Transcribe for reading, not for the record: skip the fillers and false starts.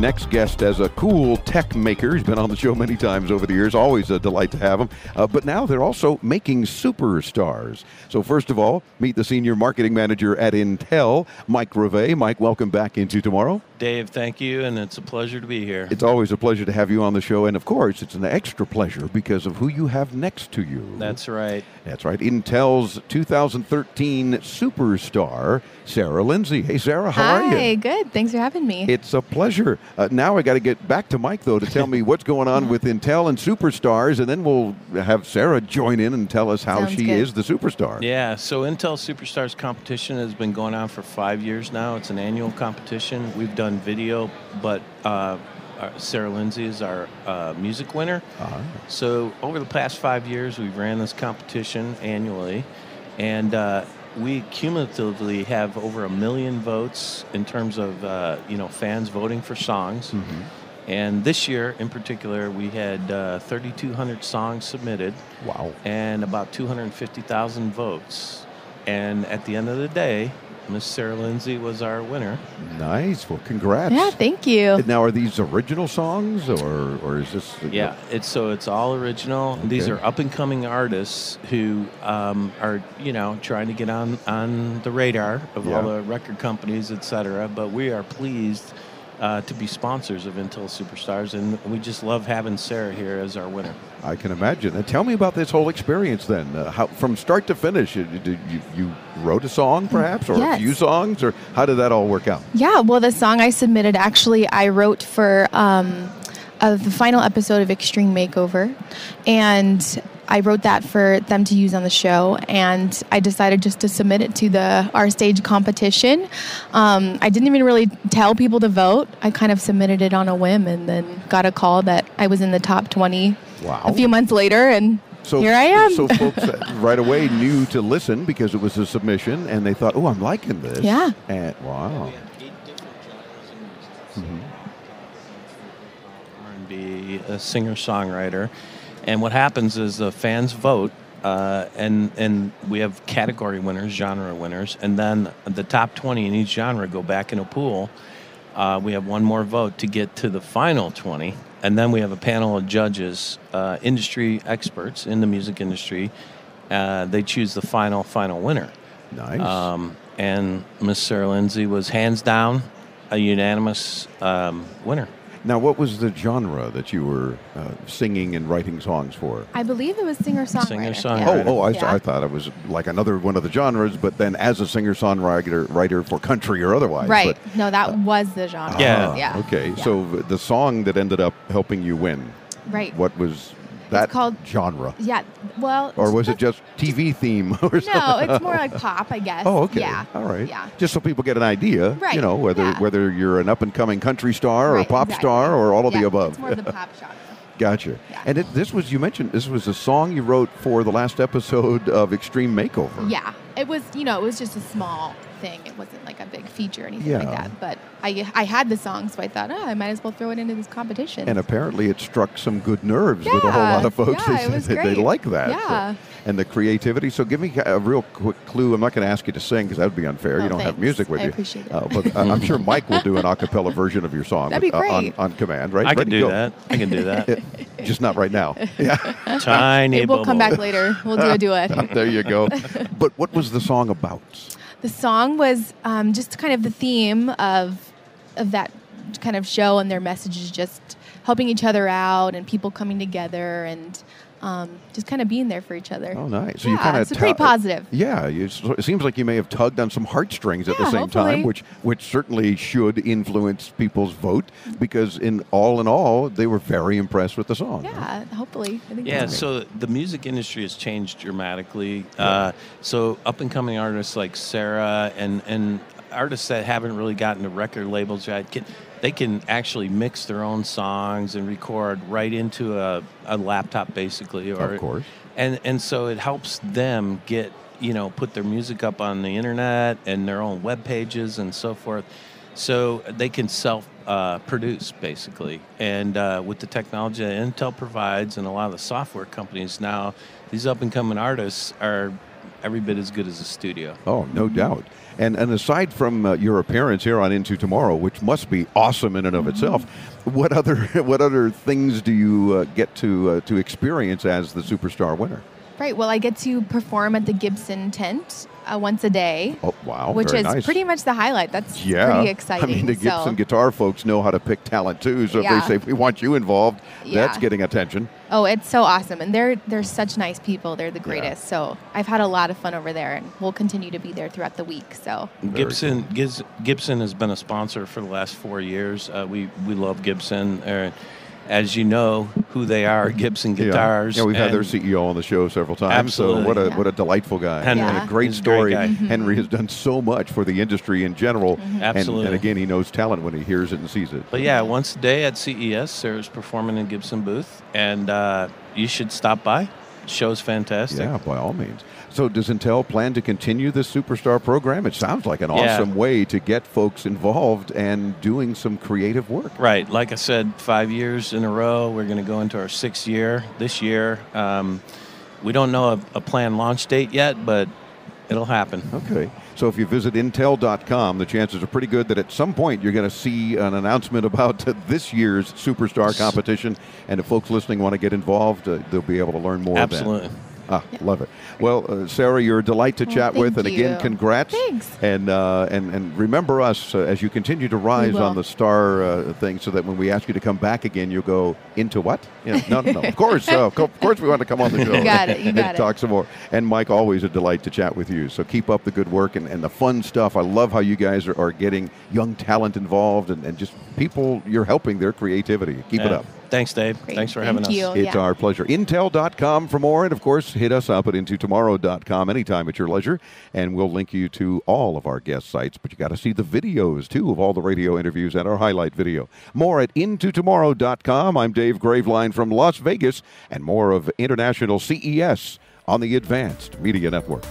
next guest as a cool tech maker. He's been on the show many times over the years. Always a delight to have him. But now they're also making superstars. So first of all, meet the Senior Marketing Manager at Intel, Mike Rivet. Mike, welcome back into Tomorrow. Dave, thank you, and it's a pleasure to be here. It's always a pleasure to have you on the show, and of course, it's an extra pleasure because of who you have next to you. That's right. That's right. Intel's 2013 superstar, Sara Lindsay. Hey, Sara, how are you? Hi, good. Thanks for having me. It's a pleasure. Now I got to get back to Mike, though, to tell me what's going on with Intel and superstars, and then we'll have Sara join in and tell us how Sounds she good. is the superstar. Yeah, so Intel Superstars competition has been going on for 5 years now. It's an annual competition. We've done video, but Sara Lindsay is our music winner. Uh-huh. So over the past 5 years, we've ran this competition annually, and we cumulatively have over 1 million votes in terms of fans voting for songs. Mm-hmm. And this year, in particular, we had 3,200 songs submitted. Wow. And about 250,000 votes. And at the end of the day, Miss Sara Lindsay was our winner. Nice. Well, congrats. Yeah, thank you. Now, are these original songs, or is this? Yeah, it's all original. Okay. These are up-and-coming artists who are, trying to get on the radar of all the record companies, et cetera. But we are pleased to be sponsors of Intel Superstars, and we just love having Sara here as our winner. I can imagine. And tell me about this whole experience then. How, from start to finish, did you wrote a song perhaps, or Yes. a few songs, or how did that all work out? Yeah, well, the song I submitted, actually, I wrote for the final episode of Extreme Makeover, and I wrote that for them to use on the show, and I decided just to submit it to our stage competition. I didn't even really tell people to vote. I kind of submitted it on a whim, and then got a call that I was in the top 20 Wow. a few months later, and here I am. So folks right away knew to listen because it was a submission, and they thought, oh, I'm liking this. Yeah. And, wow. We had 8 different genres in music. R&B, a singer-songwriter. And what happens is the fans vote, and we have category winners, genre winners, and then the top 20 in each genre go back in a pool. We have one more vote to get to the final 20, and then we have a panel of judges, industry experts in the music industry. They choose the final winner. Nice. And Miss Sara Lindsay was hands down a unanimous winner. Now, what was the genre that you were singing and writing songs for? I believe it was singer-songwriter. Singer-songwriter. I thought it was like another one of the genres, but then as a singer-songwriter for country or otherwise. Right. But, No, that was the genre. Yeah. Okay, Yeah. so the song that ended up helping you win, Right. what was that called- genre? Yeah. Well. Or was it just TV theme or something? No, it's more like pop, I guess. Oh, okay. Yeah. All right. Yeah. Just so people get an idea, Right. whether you're an up-and-coming country star or a Right, pop exactly. star or all of the Yeah, above. It's more of the pop genre. Gotcha. Yeah. And you mentioned this was a song you wrote for the last episode of Extreme Makeover. Yeah. It was, it was just a small thing. It wasn't like a big feature or anything Yeah. like that. But I had the song, so I thought, I might as well throw it into this competition. And apparently it struck some good nerves with a whole Yeah. lot of folks. Yeah, They it was said they great. like that. Yeah. And the creativity. So give me a real quick clue. I'm not going to ask you to sing because that would be unfair. Oh, You don't have thanks. music with I you. appreciate it. But I'm sure Mike will do an a cappella version of your song That'd be great. on command, right? I can Ready? do Go. that. I can do that. Just not right now. Yeah. Tiny It will come bubble. back later. We'll do a duet. There you go. But what was the song about? The song was just kind of the theme of that kind of show, and their message is just helping each other out and people coming together and just kind of being there for each other. Oh, nice. So yeah, you kind of it's pretty positive. Yeah, it seems like you may have tugged on some heartstrings at the Yeah, same time, hopefully. which certainly should influence people's vote because in all, they were very impressed with the song. Yeah, hopefully. I think Yeah, that's so the music industry has changed dramatically. Yeah. So up-and-coming artists like Sara and artists that haven't really gotten to record labels yet, they can actually mix their own songs and record right into a laptop, basically. Of course. And so it helps them get, put their music up on the internet and their own web pages and so forth. So they can self-produce, basically. And with the technology that Intel provides and a lot of the software companies now, these up-and-coming artists are every bit as good as the studio. Oh, no doubt. And aside from your appearance here on Into Tomorrow, which must be awesome in and of itself, what other things do you get to experience as the Superstar winner? Right. Well, I get to perform at the Gibson Tent once a day. Oh, wow. Which very is nice. pretty much the highlight. That's pretty exciting. I mean, the Gibson guitar folks know how to pick talent too. So if they say, we want you involved, that's getting attention. Oh, it's so awesome. And they're such nice people. They're the greatest. So I've had a lot of fun over there, and we'll continue to be there throughout the week. So Gibson has been a sponsor for the last 4 years. We love Gibson. As you know who they are, Gibson Guitars. Yeah, we've had their CEO on the show several times. Absolutely. So what a delightful guy. Henry. And a great He's a story. great guy. Henry has done so much for the industry in general. Absolutely. And again, he knows talent when he hears it and sees it. But yeah, once a day at CES, Sarah's performing in Gibson booth, and you should stop by. The show's fantastic. Yeah, by all means. So does Intel plan to continue this Superstar program? It sounds like an awesome way to get folks involved and doing some creative work. Right. Like I said, 5 years in a row. We're going to go into our 6th year this year. We don't know a planned launch date yet, but it'll happen. Okay. So if you visit Intel.com, the chances are pretty good that at some point you're going to see an announcement about this year's Superstar competition. And if folks listening want to get involved, they'll be able to learn more Absolutely. of that. Love it. Well, Sara, you're a delight to chat with, and again, congrats. Thanks. And remember us as you continue to rise on the star thing, so that when we ask you to come back again, you'll go into what? No. Of course, we want to come on the show. You got it. And talk some more. And Mike, always a delight to chat with you. So keep up the good work and the fun stuff. I love how you guys are getting young talent involved and just people you're helping their creativity. Keep it up. Thanks, Dave. Great. Thanks for having us. It's our pleasure. Intel.com for more. And, of course, hit us up at IntoTomorrow.com anytime at your leisure. And we'll link you to all of our guest sites. But you got to see the videos, too, of all the radio interviews and our highlight video. More at IntoTomorrow.com. I'm Dave Graveline from Las Vegas. And more of International CES on the Advanced Media Network.